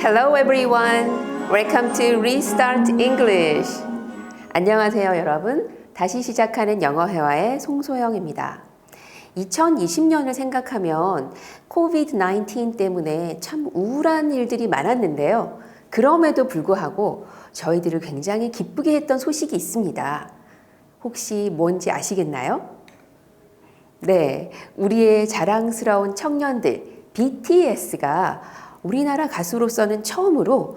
Hello everyone. Welcome to Restart English. 안녕하세요 여러분. 다시 시작하는 영어 회화의 송소영입니다. 2020년을 생각하면 COVID-19 때문에 참 우울한 일들이 많았는데요. 그럼에도 불구하고 저희들을 굉장히 기쁘게 했던 소식이 있습니다. 혹시 뭔지 아시겠나요? 네, 우리의 자랑스러운 청년들 BTS가 우리나라 가수로서는 처음으로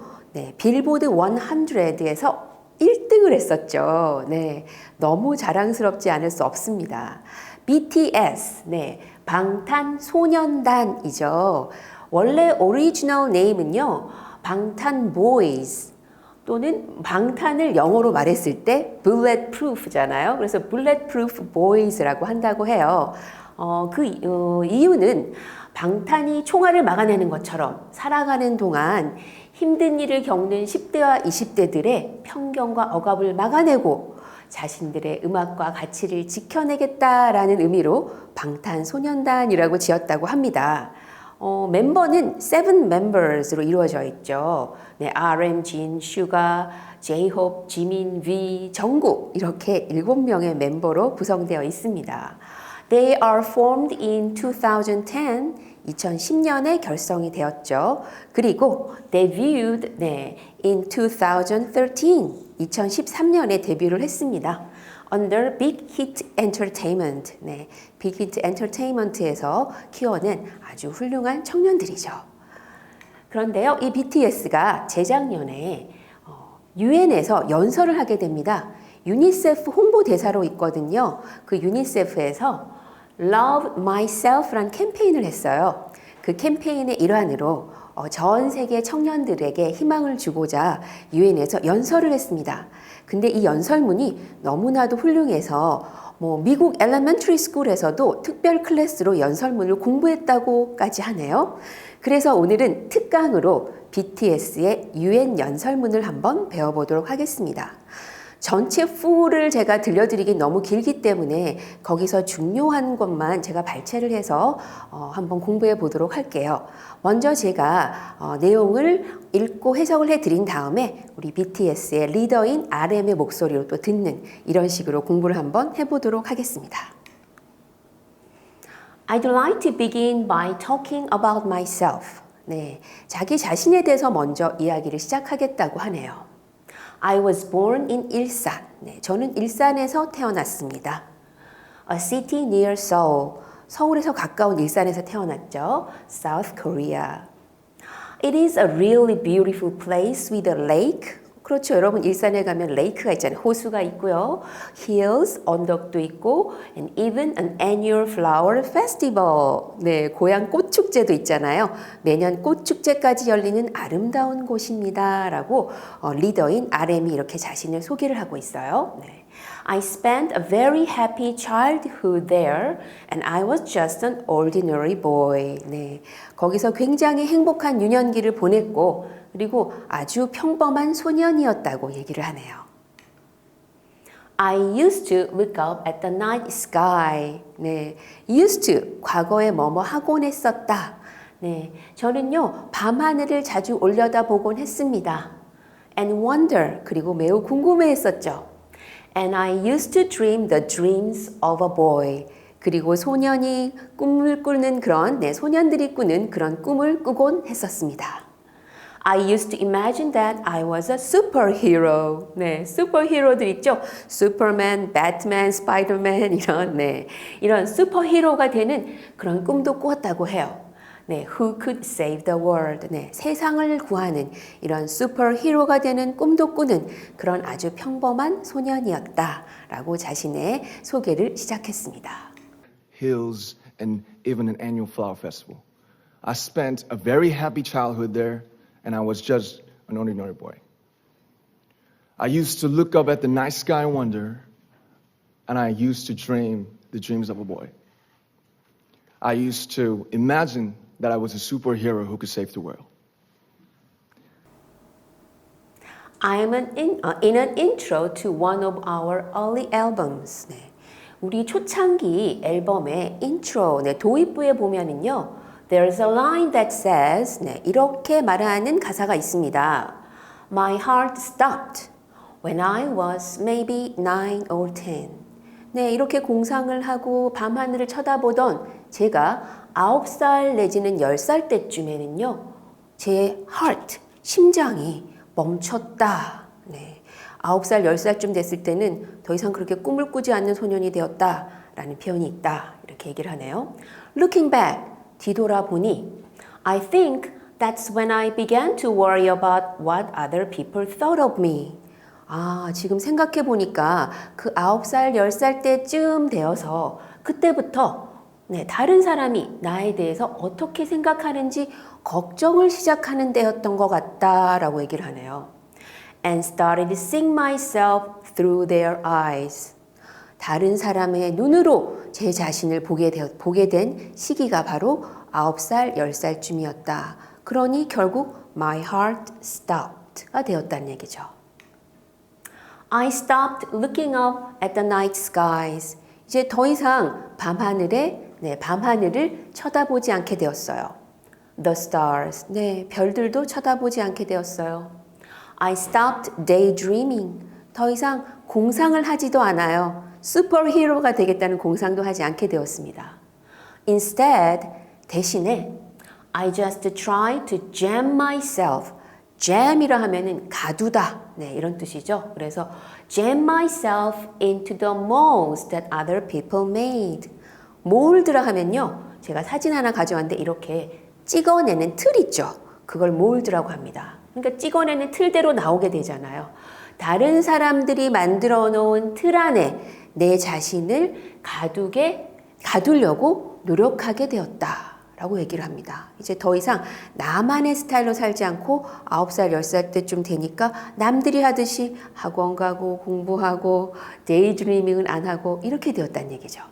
빌보드 100에서 1등을 했었죠. 네, 너무 자랑스럽지 않을 수 없습니다. BTS, 방탄소년단이죠. 원래 오리지널 네임은요, 방탄보이즈 또는 방탄을 영어로 말했을 때 bulletproof잖아요. 그래서 bulletproof boys라고 한다고 해요. 이유는 방탄이 총알을 막아내는 것처럼 살아가는 동안 힘든 일을 겪는 10대와 20대들의 편견과 억압을 막아내고 자신들의 음악과 가치를 지켜내겠다라는 의미로 방탄소년단이라고 지었다고 합니다. 멤버는 7 members로 이루어져 있죠. RM, 진, 슈가, J-Hope, 지민, V, 정국 이렇게 7명의 멤버로 구성되어 있습니다. They are formed in 2010, 2010년에 결성이 되었죠. 그리고 debuted in 2013, 2013년에 데뷔를 했습니다. Under Big Hit Entertainment, Big Hit Entertainment에서 키워낸 아주 훌륭한 청년들이죠. 그런데요, 이 BTS가 재작년에 유엔에서 연설을 하게 됩니다. 유니세프 홍보대사로 있거든요. 그 유니세프에서 Love Myself라는 캠페인을 했어요. 그 캠페인의 일환으로 전 세계 청년들에게 희망을 주고자 유엔에서 연설을 했습니다. 근데 이 연설문이 너무나도 훌륭해서 미국 엘레멘터리 스쿨에서도 특별 클래스로 연설문을 공부했다고까지 하네요. 그래서 오늘은 특강으로 BTS의 유엔 연설문을 한번 배워보도록 하겠습니다. 전체 풀을 제가 들려드리긴 너무 길기 때문에 거기서 중요한 것만 제가 발췌를 해서 한번 공부해 보도록 할게요. 먼저 제가 내용을 읽고 해석을 해드린 다음에 우리 BTS의 리더인 RM의 목소리로 또 듣는 이런 식으로 공부를 한번 해보도록 하겠습니다. I'd like to begin by talking about myself. 자기 자신에 대해서 먼저 이야기를 시작하겠다고 하네요. I was born in 일산. 저는 일산에서 태어났습니다. A city near Seoul. 서울에서 가까운 일산에서 태어났죠. South Korea. It is a really beautiful place with a lake. 그렇죠. 여러분 일산에 가면 레이크가 있잖아요. 호수가 있고요. Hills, 언덕도 있고 and even an annual flower festival. 고향 꽃축제도 있잖아요. 매년 꽃축제까지 열리는 아름다운 곳입니다. 라고 리더인 RM이 이렇게 자신을 소개를 하고 있어요. I spent a very happy childhood there and I was just an ordinary boy. 거기서 굉장히 행복한 유년기를 보냈고 그리고 아주 평범한 소년이었다고 얘기를 하네요. I used to look up at the night sky. used to, 과거에 뭐뭐 하곤 했었다. 저는요, 밤하늘을 자주 올려다보곤 했습니다. And wonder, 그리고 매우 궁금해했었죠. And I used to dream the dreams of a boy. 그리고 소년이 꿈을 꾸는 그런, 소년들이 꾸는 그런 꿈을 꾸곤 했었습니다. I used to imagine that I was a superhero. 슈퍼히어로들 있죠? 슈퍼맨, 배트맨, 스파이더맨 이런 슈퍼히어로가 되는 그런 꿈도 꾸었다고 해요. Who could save the world? 세상을 구하는 이런 슈퍼히어로가 되는 꿈도 꾸는 그런 아주 평범한 소년이었다라고 자신의 소개를 시작했습니다. Hills and even an annual flower festival. I spent a very happy childhood there. And I was just an ordinary boy. I used to look up at the night sky and wonder, and I used to dream the dreams of a boy. I used to imagine that I was a superhero who could save the world. I am in an intro to one of our early albums. 우리 초창기 앨범의 인트로, 도입부에 보면은요, There's a line that says, 네, 이렇게 말하는 가사가 있습니다. My heart stopped when I was maybe 9 or 10. 네, 이렇게 공상을 하고 밤하늘을 쳐다보던 제가 9살 내지는 10살 때쯤에는요. 제 heart, 심장이 멈췄다. 네, 9살, 10살쯤 됐을 때는 더 이상 그렇게 꿈을 꾸지 않는 소년이 되었다라는 표현이 있다. 이렇게 얘기를 하네요. Looking back, 뒤돌아보니 I think that's when I began to worry about what other people thought of me. 아, 지금 생각해 보니까 그 9살, 10살 때쯤 되어서 그때부터 네, 다른 사람이 나에 대해서 어떻게 생각하는지 걱정을 시작하는 때였던 것 같다라고 얘기를 하네요. And started seeing myself through their eyes. 다른 사람의 눈으로 제 자신을 보게 된 시기가 바로 9살, 10살쯤이었다. 그러니 결국 my heart stopped가 되었다는 얘기죠. I stopped looking up at the night skies. 이제 더 이상 밤하늘을 쳐다보지 않게 되었어요. The stars, 네, 별들도 쳐다보지 않게 되었어요. I stopped daydreaming. 더 이상 공상을 하지도 않아요. 슈퍼히어로가 되겠다는 공상도 하지 않게 되었습니다. Instead, 대신에 I just try to jam myself. jam이라 하면은 가두다. 네, 이런 뜻이죠. 그래서 jam myself into the molds that other people made. 몰드라 하면요. 제가 사진 하나 가져왔는데 이렇게 찍어내는 틀 있죠. 그걸 몰드라고 합니다. 그러니까 찍어내는 틀대로 나오게 되잖아요. 다른 사람들이 만들어 놓은 틀 안에 내 자신을 가두려고 노력하게 되었다라고 얘기를 합니다. 이제 더 이상 나만의 스타일로 살지 않고 9살, 10살 때쯤 되니까 남들이 하듯이 학원 가고 공부하고 데이드리밍을 안 하고 이렇게 되었다는 얘기죠.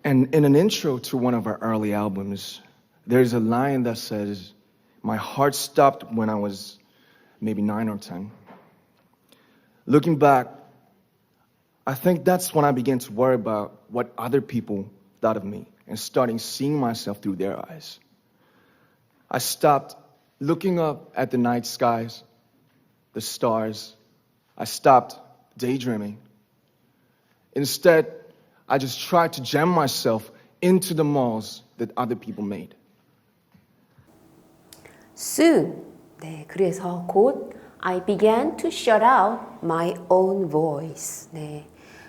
And in an intro to one of our early albums, there's a line that says, my heart stopped when I was maybe 9 or 10. Looking back, I think that's when I began to worry about what other people thought of me and starting seeing myself through their eyes. I stopped looking up at the night skies, the stars. I stopped daydreaming. Instead, I just tried to jam myself into the molds that other people made. Soon, 네, 그래서 곧 I began to shut out my own voice. 네,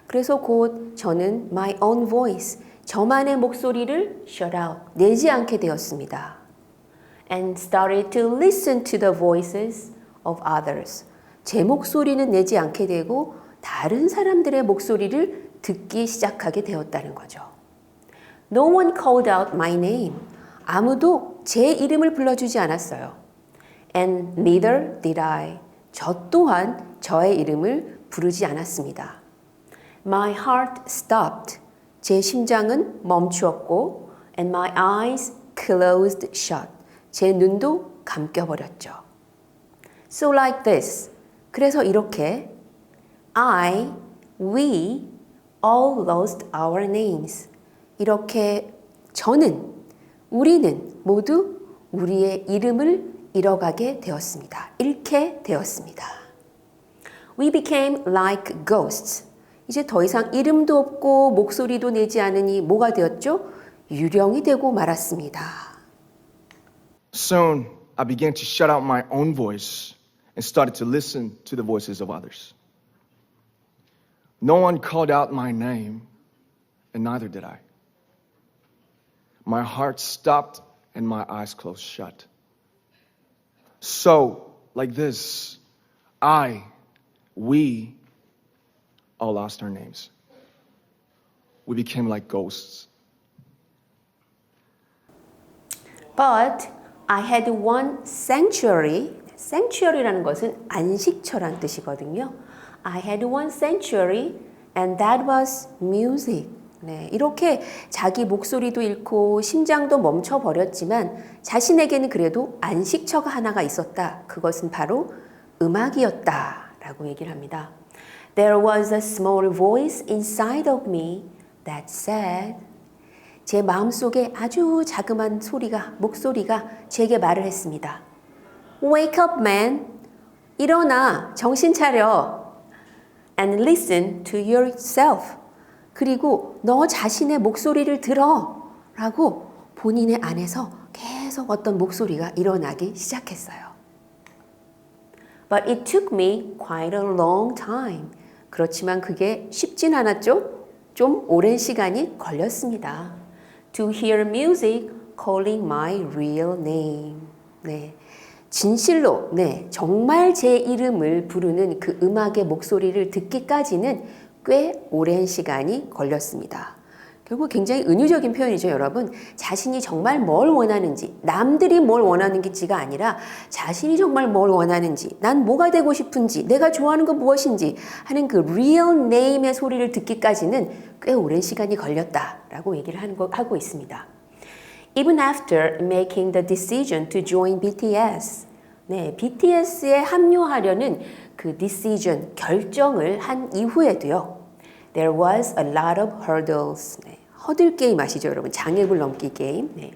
그래서 곧 저는 my own voice, 저만의 목소리를 shut out, 내지 않게 되었습니다. And started to listen to the voices of others. 제 목소리는 내지 않게 되고 다른 사람들의 목소리를 듣기 시작하게 되었다는 거죠. No one called out my name. 아무도 제 이름을 불러주지 않았어요. And neither did I. 저 또한 저의 이름을 부르지 않았습니다. My heart stopped. 제 심장은 멈추었고 and my eyes closed shut. 제 눈도 감겨버렸죠. So like this. 그래서 이렇게 we all lost our names. 이렇게 우리는 모두 우리의 이름을 잃어가게 되었습니다. 잃게 되었습니다. We became like ghosts. 이제 더 이상 이름도 없고 목소리도 내지 않으니 뭐가 되었죠? 유령이 되고 말았습니다. Soon, I began to shut out my own voice and started to listen to the voices of others. No one called out my name, and neither did I. My heart stopped and my eyes closed shut. So, like this, we all lost our names. We became like ghosts. But I had one sanctuary. sanctuary라는 것은 안식처란 뜻이거든요. I had one sanctuary and that was music. 네, 이렇게 자기 목소리도 잃고 심장도 멈춰버렸지만 자신에게는 그래도 안식처가 하나가 있었다. 그것은 바로 음악이었다라고 얘기를 합니다. There was a small voice inside of me that said 제 마음속에 아주 자그마한 목소리가 제게 말을 했습니다. Wake up, man. 일어나, 정신 차려. And listen to yourself. 그리고 너 자신의 목소리를 들어. 라고 본인의 안에서 계속 어떤 목소리가 일어나기 시작했어요. But it took me quite a long time. 그렇지만 그게 쉽진 않았죠? 좀 오랜 시간이 걸렸습니다. To hear music calling my real name. 네. 진실로, 정말 제 이름을 부르는 그 음악의 목소리를 듣기까지는 꽤 오랜 시간이 걸렸습니다. 결국 굉장히 은유적인 표현이죠, 여러분. 자신이 정말 뭘 원하는지, 남들이 뭘 원하는지가 아니라 자신이 정말 뭘 원하는지, 난 뭐가 되고 싶은지, 내가 좋아하는 건 무엇인지 하는 그 real name의 소리를 듣기까지는 꽤 오랜 시간이 걸렸다라고 얘기를 하고 있습니다. Even after making the decision to join BTS. 네, BTS에 합류하려는 그 decision, 결정을 한 이후에도요. There was a lot of hurdles. 네, 허들 게임 아시죠, 여러분? 장애물 넘기 게임. 네.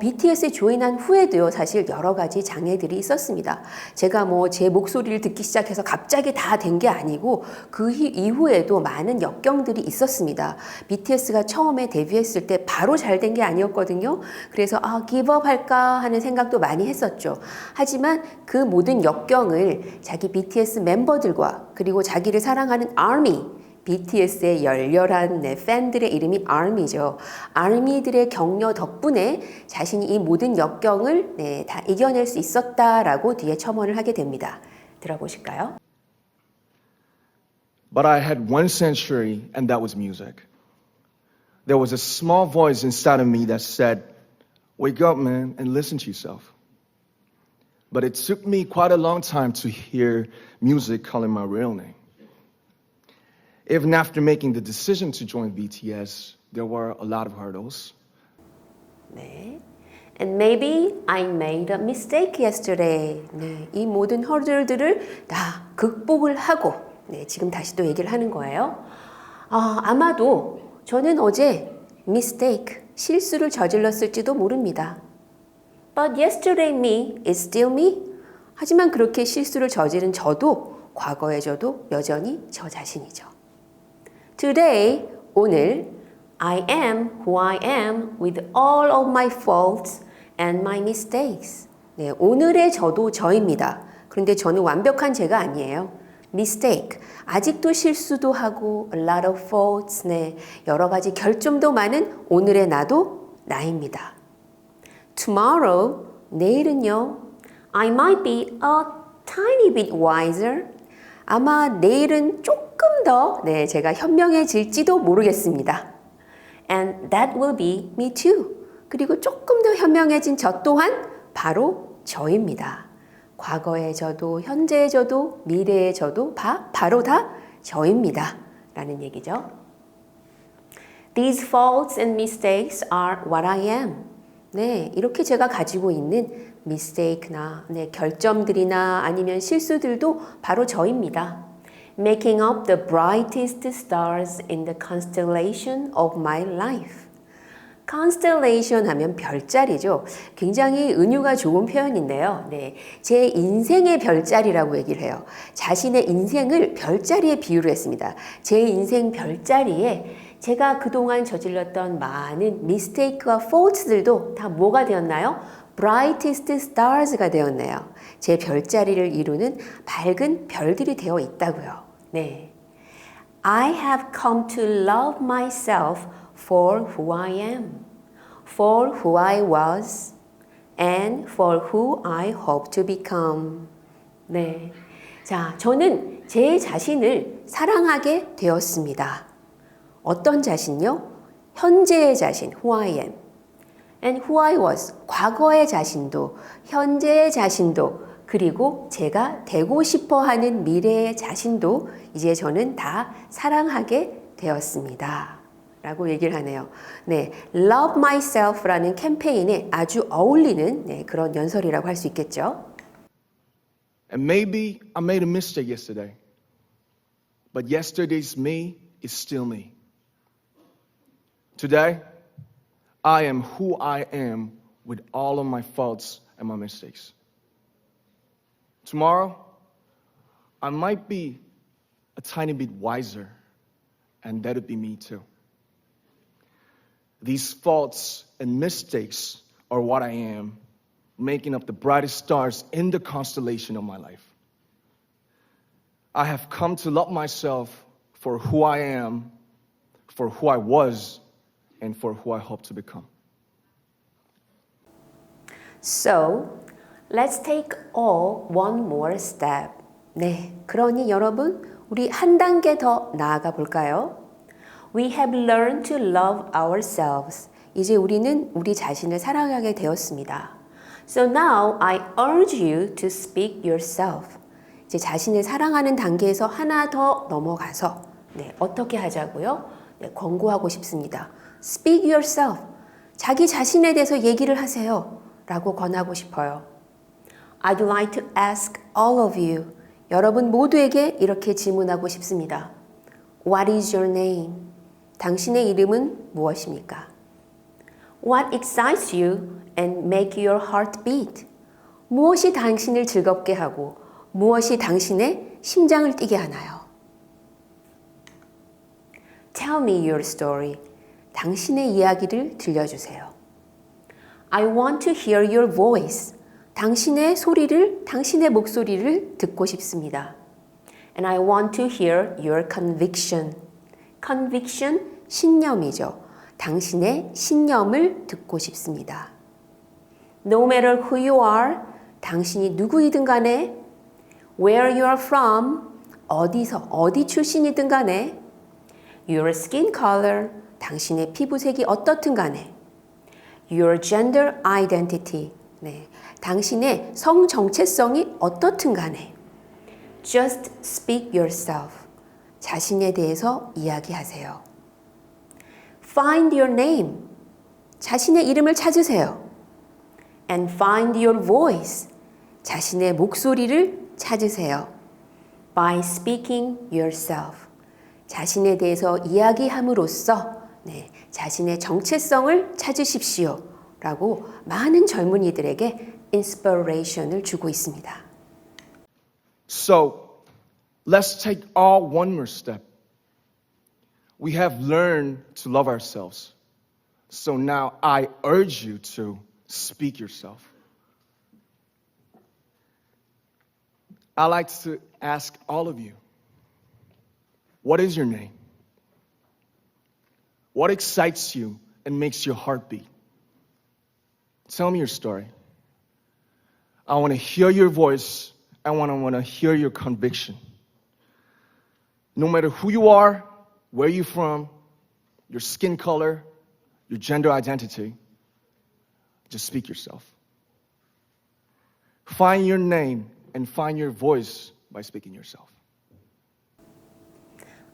BTS에 조인한 후에도요, 사실 여러 가지 장애들이 있었습니다. 제가 제 목소리를 듣기 시작해서 갑자기 다 된 게 아니고 그 이후에도 많은 역경들이 있었습니다. BTS가 처음에 데뷔했을 때 바로 잘 된 게 아니었거든요. 그래서 기브업 할까 하는 생각도 많이 했었죠. 하지만 그 모든 역경을 자기 BTS 멤버들과 그리고 자기를 사랑하는 ARMY, BTS의 열렬한 팬들의 이름이 ARMY죠. ARMY들의 격려 덕분에 자신이 이 모든 역경을 다 이겨낼 수 있었다라고 뒤에 첨언을 하게 됩니다. 들어보실까요? But I had one sanctuary, and that was music. There was a small voice inside of me that said, "Wake up, man, and listen to yourself." But it took me quite a long time to hear music calling my real name. Even after making the decision to join BTS, there were a lot of hurdles. 네. And maybe I made a mistake yesterday. 네, 이 모든 허들들을 다 극복을 하고 지금 다시 또 얘기를 하는 거예요. 아마도 저는 어제 mistake, 실수를 저질렀을지도 모릅니다. But yesterday me is still me. 하지만 그렇게 실수를 저지른 저도 과거의 저도 여전히 저 자신이죠. Today, 오늘, I am who I am with all of my faults and my mistakes. 네, 오늘의 저도 저입니다. 그런데 저는 완벽한 제가 아니에요. Mistake, 아직도 실수도 하고 a lot of faults, 여러 가지 결점도 많은 오늘의 나도 나입니다. Tomorrow, 내일은요, I might be a tiny bit wiser. 아마 내일은 조금 더 제가 현명해질지도 모르겠습니다. And that will be me too. 그리고 조금 더 현명해진 저 또한 바로 저입니다. 과거의 저도, 현재의 저도, 미래의 저도 바로 다 저입니다. 라는 얘기죠. These faults and mistakes are what I am. 네, 이렇게 제가 가지고 있는 mistake나 결점들이나 아니면 실수들도 바로 저입니다. Making up the brightest stars in the constellation of my life. constellation 하면 별자리죠. 굉장히 은유가 좋은 표현인데요. 제 인생의 별자리라고 얘기를 해요. 자신의 인생을 별자리에 비유를 했습니다. 제 인생 별자리에 제가 그동안 저질렀던 많은 mistake와 faults들도 다 뭐가 되었나요? brightest stars가 되었네요. 제 별자리를 이루는 밝은 별들이 되어 있다고요. 네. I have come to love myself for who I am, for who I was, and for who I hope to become. 네. 자, 저는 제 자신을 사랑하게 되었습니다. 어떤 자신요? 현재의 자신, who I am. And who I was, 과거의 자신도, 현재의 자신도, 그리고 제가 되고 싶어 하는 미래의 자신도 이제 저는 다 사랑하게 되었습니다. 라고 얘기를 하네요. 네, Love Myself라는 캠페인에 아주 어울리는 그런 연설이라고 할 수 있겠죠. And maybe I made a mistake yesterday, but yesterday's me is still me. Today, I am who I am with all of my faults and my mistakes. Tomorrow, I might be a tiny bit wiser, and that'd be me too. These faults and mistakes are what I am, making up the brightest stars in the constellation of my life. I have come to love myself for who I am, for who I was, and for who I hope to become. So, let's take all one more step. 네, 그러니 여러분, 우리 한 단계 더 나아가 볼까요? We have learned to love ourselves. 이제 우리는 우리 자신을 사랑하게 되었습니다. So now I urge you to speak yourself. 이제 자신을 사랑하는 단계에서 하나 더 넘어가서 네, 어떻게 하자고요? 네, 권고하고 싶습니다. Speak yourself. 자기 자신에 대해서 얘기를 하세요. 라고 권하고 싶어요. I'd like to ask all of you. 여러분 모두에게 이렇게 질문하고 싶습니다. What is your name? 당신의 이름은 무엇입니까? What excites you and make your heart beat? 무엇이 당신을 즐겁게 하고 무엇이 당신의 심장을 뛰게 하나요? Tell me your story. 당신의 이야기를 들려주세요. I want to hear your voice. 당신의 소리를, 당신의 목소리를 듣고 싶습니다. And I want to hear your conviction. Conviction, 신념이죠. 당신의 신념을 듣고 싶습니다. No matter who you are, 당신이 누구이든 간에, where you are from, 어디서, 어디 출신이든 간에, your skin color, 당신의 피부색이 어떻든 간에, your gender identity, 네, 당신의 성 정체성이 어떻든 간에, just speak yourself. 자신에 대해서 이야기하세요. Find your name. 자신의 이름을 찾으세요. And find your voice. 자신의 목소리를 찾으세요. By speaking yourself. 자신에 대해서 이야기함으로써 네, 자신의 정체성을 찾으십시오. 라고 많은 젊은이들에게 인스피레이션을 주고 있습니다. So, let's take all one more step. We have learned to love ourselves. So now I urge you to speak yourself. I'd like to ask all of you, what is your name? What excites you and makes your heart beat? Tell me your story. I want to hear your voice. I want to hear your conviction. No matter who you are, where you're from, your skin color, your gender identity, just speak yourself. Find your name and find your voice by speaking yourself.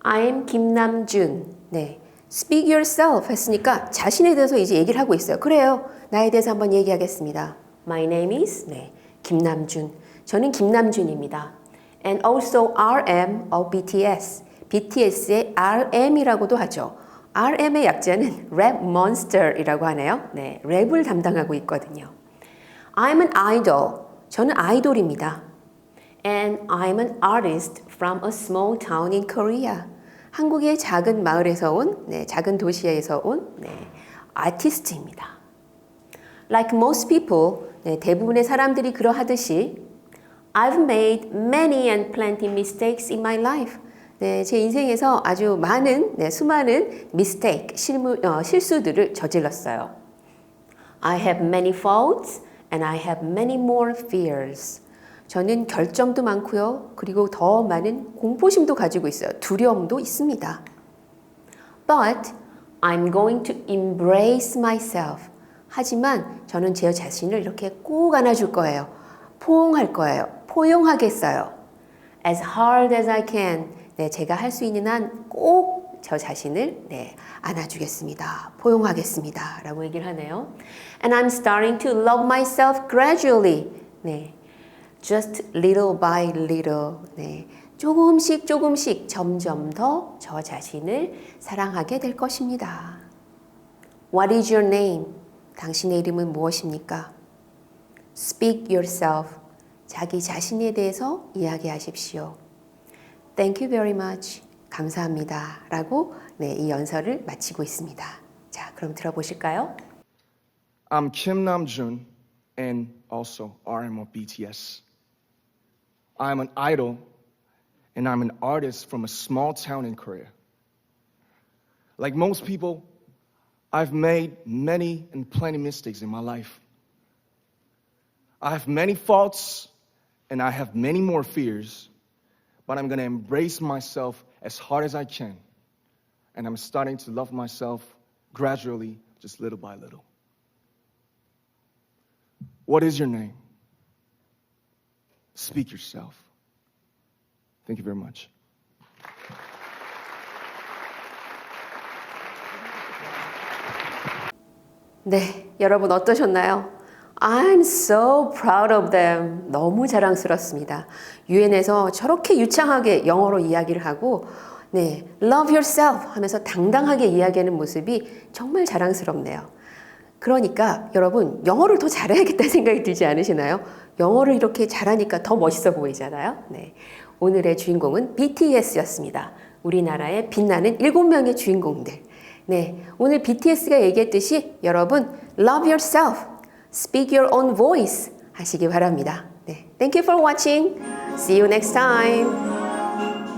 I'm 김남준. 네. Speak yourself 했으니까 자신에 대해서 이제 얘기를 하고 있어요. 그래요. 나에 대해서 한번 얘기하겠습니다. My name is 네, 김남준. 저는 김남준입니다. And also RM of BTS. BTS의 RM이라고도 하죠. RM의 약자는 Rap Monster이라고 하네요. 네, 랩을 담당하고 있거든요. I'm an idol. 저는 아이돌입니다. And I'm an artist from a small town in Korea. 한국의 작은 마을에서 온, 네, 작은 도시에서 온 네, 아티스트입니다. Like most people, 네, 대부분의 사람들이 그러하듯이 I've made many and plenty mistakes in my life. 네, 제 인생에서 아주 많은, 네, 수많은 mistake, 실수들을 저질렀어요. I have many faults and I have many more fears. 저는 결점도 많고요. 그리고 더 많은 공포심도 가지고 있어요. 두려움도 있습니다. But I'm going to embrace myself. 하지만 저는 제 자신을 이렇게 꼭 안아줄 거예요. 포옹할 거예요. 포용하겠어요. As hard as I can. 네, 제가 할 수 있는 한 꼭 저 자신을 네, 안아주겠습니다. 포용하겠습니다. 라고 얘기를 하네요. And I'm starting to love myself gradually. 네. Just little by little. 네. 조금씩 점점 더 저 자신을 사랑하게 될 것입니다. What is your name? 당신의 이름은 무엇입니까? Speak yourself. 자기 자신에 대해서 이야기하십시오. Thank you very much. 감사합니다. 라고 이 연설을 마치고 있습니다. 자, 그럼 들어보실까요? I'm Kim Namjoon and also RM of BTS. I'm an idol and I'm an artist from a small town in Korea. Like most people, I've made many and plenty mistakes in my life. I have many faults and I have many more fears, but I'm going to embrace myself as hard as I can. And I'm starting to love myself gradually, just little by little. What is your name? Speak yourself. Thank you very much. 네, 여러분 어떠셨나요? I'm so proud of them. 너무 자랑스럽습니다. 유엔에서 저렇게 유창하게 영어로 이야기를 하고 love yourself 하면서 당당하게 이야기하는 모습이 정말 자랑스럽네요. 그러니까 여러분 영어를 더 잘해야겠다는 생각이 들지 않으시나요? 영어를 이렇게 잘하니까 더 멋있어 보이잖아요. 네, 오늘의 주인공은 BTS였습니다. 우리나라의 빛나는 7명의 주인공들. 네, 오늘 BTS가 얘기했듯이 여러분 love yourself, speak your own voice 하시기 바랍니다. 네, thank you for watching. See you next time.